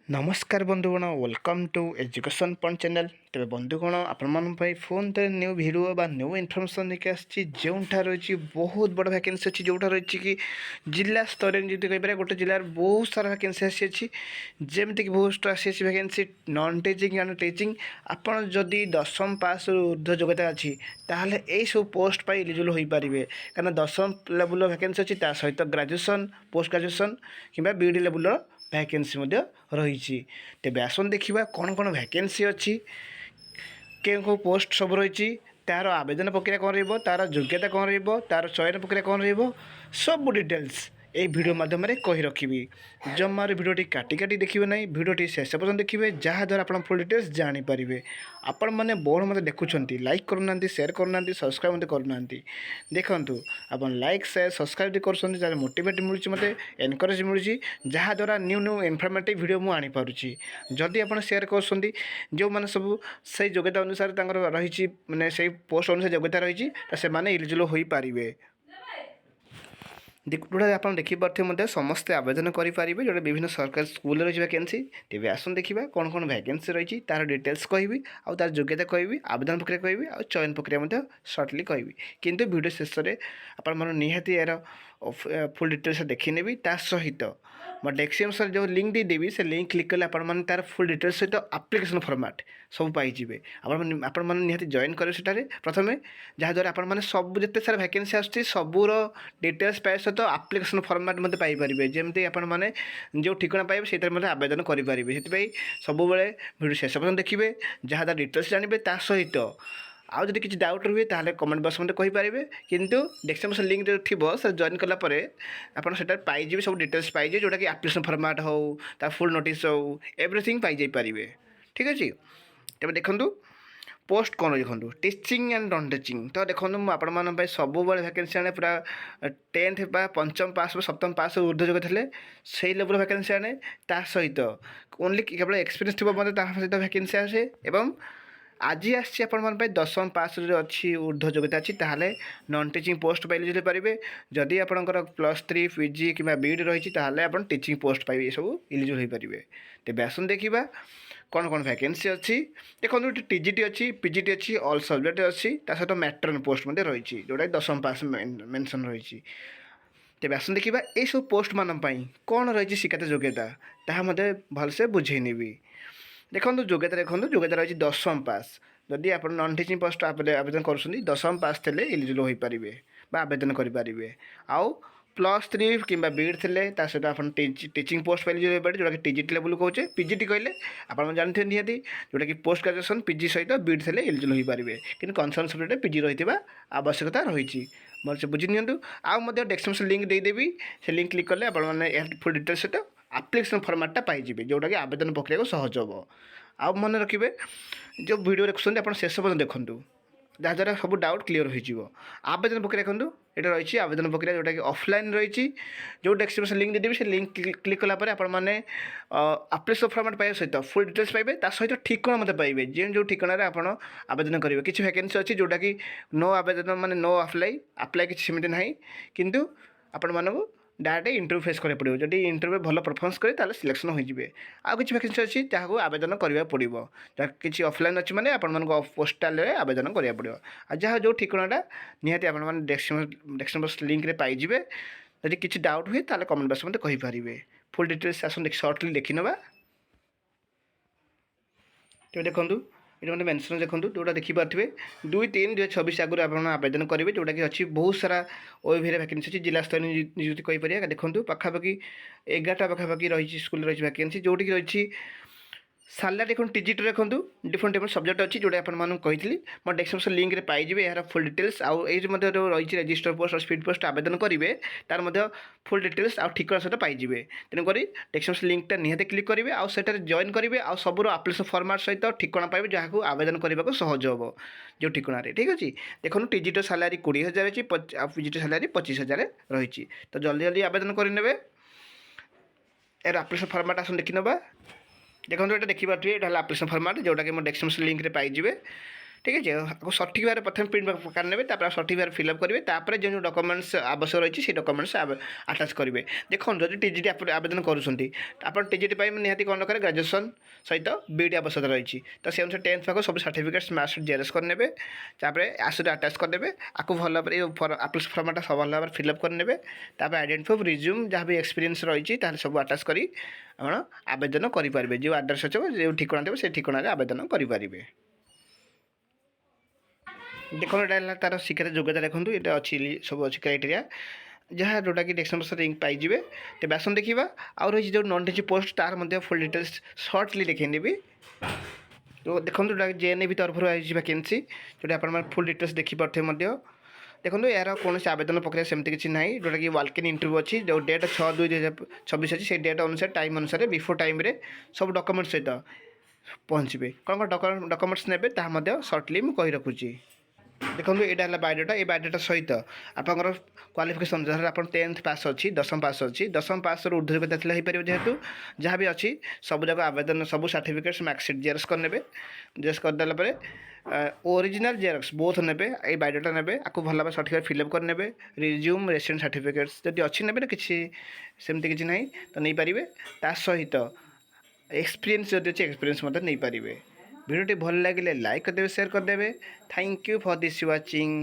नमस्कार बंधुगण welcome to education point channel. तेरे बंधुगण आपण फोन ते न्यू वीडियो बा न्यू इनफॉरमेशन लेके आसी जोटा रही बहुत बड़ वैकेंसी अच्छी जोटा रही कि जिला स्तर जी कहीपर गोटे जिलार बहुत सारा वैकेंसी आसी जमीक बहुत आसी vacancy non teaching and teaching आपड़ जदि दशम पास ऊर्ध्व योग्यता अच्छी ताहले यही सब पोस्ट पर इलिजिबल हो पारे कहीं दशम लेवल वैकेंसी अच्छी सहित ग्रेजुएशन पोस्ट ग्रेजुएशन कि बीडी लेवल वैकेंसी रही। तेज आसन देखा कौन कौन वैकेंसी अच्छी केउ पोस्ट सब रही तार आवेदन प्रक्रिया कौन रही तार योग्यता कौन रही तार चयन प्रक्रिया कौन रही सब डिटेल्स ये वीडियो माध्यम कही रखी जमार भिडटी काटी काटी देखिए ना भिडटी शेष पर्यटन देखिए जहाँद्वारा आप फुल डिटेल्स जानीपारे। आपण मैंने बहुत मत देखुं लाइक करूना सेयार करूना सब्सक्राइब मत करूना देखूँ आप लाइक सेयार सब्सक्राइब कर मोटिवेट मिलूँ मत एनकरेज मिलूँ जहाँद्वारा न्यू न्यू इनफर्मेटिव वीडियो मुझे आनीपारुची जदि आप सेयार कर जो मैंने सब से योग्यता अनुसार रही मैंने से पोस्ट अनुसार योग्यता रही से इलिजिबल हो पारे। जोटा आप देखिए समस्ते आवेदन करेंगे जोटा विभिन्न सरकारी स्कूल रही वैकेंसी तेज आसन देखा कौन कौन वैकेंसी रही तार डिटेल्स कहि आर योग्यता कहि आवेदन प्रक्रिया कहि आ चयन प्रक्रिया सर्टली कहि किंतु वीडियो शेष में आप निहाती यार फुल डिटेल्स देखने ता सहित मैं डेस्क्रिप्शन जो लिंक देदेवी से लिंक क्लिक कले आप तार फुल डिटेल्स सहित आप्लिकेसन फॉर्मेट सब पाइबे आपण निहाती जॉइन करेंगे सेठारे प्रथम जहाँद्वारा आप सब जिते सारा वैकेंसी आसूँ सबूर डिटेल्स पाए सहित आप्लिकेसन फॉर्मेट मत पाइपर जमी आपने जो ठिकाना पाइबे से आवेदन करेंगे से सब वीडियो शेष पर्यटन देखिए जहाँ डिटेल्स जानवे ता सहित आउ जब किसी डाउट रुए ताहले कमेंट बॉक्स मत कहींपारे किंतु डेस्क्रिप्शन लिंक जो थी से जॉइन कलापर आपटा पाइबे सब डिटेल्स पाइबे जोटा कि आप्लिकेसन फॉर्मेट हो ता फुल नोटिस हो एवरीथिंग पाइजाइपारे। ठीक अच्छे तेज देखूँ पोस्ट कौन देखो टीचिंग एंड नॉन टीचिंग तो देखो मुझे सब वैकेंसी आने पूरा 10th पंचम पास सप्तम पास ऊर्ध्व योग्य थे से लेवल वैकेंसी आने ता सहित ओनली केवल एक्सपीरियंस थी मतलब सहित वैकेंसी आसे एवं आज आसमें दशम पास अच्छी ऊर्ध्व योग्यता अच्छी ताहले नॉन टीचिंग पोस्ट पर इलिजिबल पारे जदि आपंकर +3 पीजी कि बीड रही आप टीचिंग पोस्ट पाइबे सब इलिजिबल हो पारे। तेज आसन देखा कौन कौन वैकेंसी अच्छी देखो टीजीटी अच्छी पीजीटी अच्छी ऑल सब्जेक्ट अच्छी सहित मैट्रन पोस्ट रही जोटा दशम पास मेंशन रही। तेज आसन देखा ये सब पोस्ट मान कौन रही शिक्षागत योग्यता ताहा मते भलसे बुझेनी देखो योग्यता योग्यता रही दशम पास जदि आप नॉन टीचिंग पोस्ट आवेदन कर दशम पास थे इलिजिबल हो पारे आवेदन करेंगे आउ +3 कि बीड थे सहित आप टीचिंग पोस्ट पर इलिजिबल हो पारे जोटा कि टीजीटी लेवल कहे पीजीटी कहले आप जानते हैं निहाती जोटा कि पोस्ट ग्रेजुएशन पीजी सहित बीड थे इलिजिबल हो पारे कि कनसर्न सब्जेक्ट पीजी रही आवश्यकता रही मोर से बुझी नि आउ डेस्क्रिप्शन लिंक देदेवी से लिंक क्लिक कले आप फुल डिटेल्स सहित आप्लिकेसन फॉर्मेटा पाइबे जोटा कि आवेदन प्रक्रिया को सहज हम आ मन रखिए जो वीडियो देखुं आप शेष पर्यटन देखूँ जहाँद्वारा सब डाउट क्लीयर हो आवेदन प्रक्रिया देखूँ ये रही आवेदन प्रक्रिया जोटा कि ऑफलाइन रही जो डेस्क्रिप्शन लिंक देदेवी से लिंक क्लिक कलापर आपने आप्लिकेसन फॉर्मेट पाइबा सहित फुल डिटेल्स पाइबे सहित ठिकाना मत पाइबे जो ठिकाना आप आवेदन करेंगे किसी वैकेंसी अच्छी जोटा कि नो आवेदन माने नो अप्लाई किसी सेमती ना किंतु आपण मानक डायरेक्ट इंटरव्यू फेस करा पड़ो जब इंटरव्यू भल परफॉर्मेंस करे सिलेक्शन हो जाए आउ किसी वैकेंसी अच्छी जहाँ आवेदन करा पड़ो किसी ऑफलाइन अच्छी मैंने आप पोस्टाल आवेदन करा पड़ो आ जहाँ जो ठिकाना निहाती आप डेस्क्रिप्शन लिंक पाइबे जब किसी डाउट हुए ताले कमेंट बॉक्स मत कहींपारे फुल डिटेल्स आसन सर्टली देखी ना तो देखूँ ये मतलब मेंशन देखो जोटा देखिपे 2/3/2026 आगुरी आप आवेदन करेंगे जोटा कि अच्छी बहुत सारा ओएवी वैकेंसी अच्छी जिला स्तर नियुक्ति कहीपर देखो पाखापाखि 11टा पाखापाखि रही स्कूल रही वैकेंसी जोटी रही सालारी देखो टीजीटी देखो डिफरेंट डिफरेंट सब्जेक्ट अच्छी जोटा आपको मो डेस्क्रिप्शन लिंक रे पाइबे यार फुल डिटेल्स आउ ये रही रजिस्टर पोस्ट और स्पीड पोस्ट आवेदन करेंगे तार फुल डिटेल्स आउ ठिकाना सहित पाइबे तेणुक डेस्क्रिप्शन लिंकटा निहाती क्लिक करेंगे आउ सेटारे जॉइन करेंगे आउ सबूर आप्लिकेसन फॉर्मेट सहित ठिकाना पाइबे जहाँ आवेदन करने को सहज हम जो ठिकाना ठीक अच्छे देखो टीजीटी सालारी 20,000 अच्छी पीजीटी सालारी 25,000 रही तो जल्दी जल्दी आवेदन करेंगे यार आप्लिकेसन फॉर्मेट आस देखी ना देखो ये देखिए ये आप्लिकेसन फॉर्मेट जोटा कि डेस्क्रिप्शन लिंक रे पाइबे ঠিক আছে সঠিক ভাবে প্রথমে প্রিন্ট প্রকার নেবে তারপরে সঠিক ভাবে ফিল আপ করবে তারপরে যে ডকুমেন্টস আবশ্যক রয়েছে সেই ডকুমেন্টস আটাচ করবে দেখুন যদি টিজিটি আবেদন করছেন আপনার টিজিটি পাই নিহাতি କ'ଣ ଦରକାର ଗ୍ରାଜୁଏସନ୍ ସହିତ ବିଇଡ଼ି ଆବଶ୍ୟକତା ରହିଛି ତ ସେ ଅନୁସାରେ 10th ପାଖକୁ ସବୁ ସାର୍ଟିଫିକେଟ୍ସ ମାର୍କସିଟ୍ ଜେରକ୍ସ କରିନେବେ ତାପରେ ଆସରେ ଆଟାଚ୍ କରିଦେବେ ଆକୁ ଭଲ ଭାବରେ ଆପ୍ଲିକେସନ୍ ଫର୍ମଟା ଭଲ ଭାବରେ ଫିଲ୍ଅପ୍ କରିନେବେ ତାପରେ ଆଇଡେଣ୍ଟି ପ୍ରୁଫ୍ ରିଜ୍ୟୁମ୍ ଯାହା ବି ଏକ୍ସପିରିଏନ୍ସ ରହିଛି ତାହେଲେ ସବୁ ଆଟାଚ୍ କରି ଆପଣ ଆବେଦନ କରିପାରିବେ ଯେଉଁ ଆଡ୍ରେସ୍ ଅଛି ଯେଉଁ ଠିକଣା ଥିବ ସେ ଠିକଣାରେ ଆବେଦନ କରିପାରିବେ ଦେଖନ୍ତୁ ଏଇଟା ହେଲା ତା'ର ଶିକ୍ଷାର ଯୋଗ୍ୟତା ଦେଖନ୍ତୁ ଏଇଟା ଅଛି ସବୁ ଅଛି କ୍ରାଇଟେରିଆ ଯାହା ଯେଉଁଟାକି ଡେସ୍କ୍ରିପ୍ସନ୍ ବକ୍ସରେ ଲିଙ୍କ୍ ପାଇଯିବେ ତେବେ ଆସନ୍ତୁ ଦେଖିବା ଆଉ ରହିଛି ଯେଉଁ ନନ୍ ଟିଚିଂ ପୋଷ୍ଟ ତାର ମଧ୍ୟ ଫୁଲ୍ ଡିଟେଲ୍ସ ସର୍ଟଲି ଦେଖେଇନେବି ତ ଦେଖନ୍ତୁ ଯେଉଁଟା ଜେଏନ୍ଏଭି ତରଫରୁ ଆସିଛି ଭ୍ୟାକେନ୍ସି ଯେଉଁଟା ଆପଣମାନେ ଫୁଲ୍ ଡିଟେଲ୍ସ ଦେଖିପାରୁଥିବେ ମଧ୍ୟ ଦେଖନ୍ତୁ ଏହାର କୌଣସି ଆବେଦନ ପ୍ରକ୍ରିୟା ସେମିତି କିଛି ନାହିଁ ଯେଉଁଟାକି ୱାଲ୍କ-ଇନ୍ ଇଣ୍ଟରଭ୍ୟୁ ଅଛି ଯେଉଁ ଡେଟ୍ 6/2/2024 ଅଛି ସେଇ ଡେଟ୍ ଅନୁସାରେ ଟାଇମ୍ ଅନୁସାରେ ବିଫୋର୍ ଟାଇମ୍ରେ ସବୁ ଡକୁମେଣ୍ଟ ସହିତ ପହଞ୍ଚିବେ କ'ଣ ଡକୁମେଣ୍ଟସ୍ ନେବେ ତାହା ମଧ୍ୟ ସର୍ଟଲି ମୁଁ କହି ରଖୁଛି ଦେଖନ୍ତୁ ଏଇଟା ହେଲା ବାୟୋଡାଟା ଏ ବାୟୋଡାଟା ସହିତ ଆପଣଙ୍କର କ୍ୱାଲିଫିକେସନ୍ ଯାହାର ଆପଣ 10th ପାସ୍ ଅଛି ଦଶମ ପାସ୍ ଅଛି ଦଶମ ପାସ୍ର ଉର୍ଦ୍ଧ୍ୱ ଯୋଗ୍ୟତା ଥିଲେ ହେଇପାରିବ ଯେହେତୁ ଯାହା ବି ଅଛି ସବୁଯାକ ଆବେଦନ ସବୁ ସାର୍ଟିଫିକେଟ୍ସ ମାର୍କସିଟ୍ ଜେରକ୍ସ କରିନେବେ ଜେରକ୍ସ କରିଦେଲା ପରେ ଓରିଜିନାଲ୍ ଜେରକ୍ସ ବୋଥ୍ ନେବେ ଏଇ ବାୟୋଡାଟା ନେବେ ଆକୁ ଭଲ ଭାବରେ ସଠିକ୍ ଭାବେ ଫିଲ୍ଅପ୍ କରିନେବେ ରିଜ୍ୟୁମ୍ ରେସିଡେଣ୍ଟ ସାର୍ଟିଫିକେଟ୍ସ ଯଦି ଅଛି ନେବେ ନା କିଛି ସେମିତି କିଛି ନାହିଁ ତ ନେଇପାରିବେ ତା ସହିତ ଏକ୍ସପିରିଏନ୍ସ ଯଦି ଅଛି ଏକ୍ସପିରିଏନ୍ସ ମଧ୍ୟ ନେଇପାରିବେ ଭିଡ଼ିଓଟି ଭଲ ଲାଗିଲେ ଲାଇକ୍ କରିଦେବେ ସେୟାର କରିଦେବେ thank you for this watching.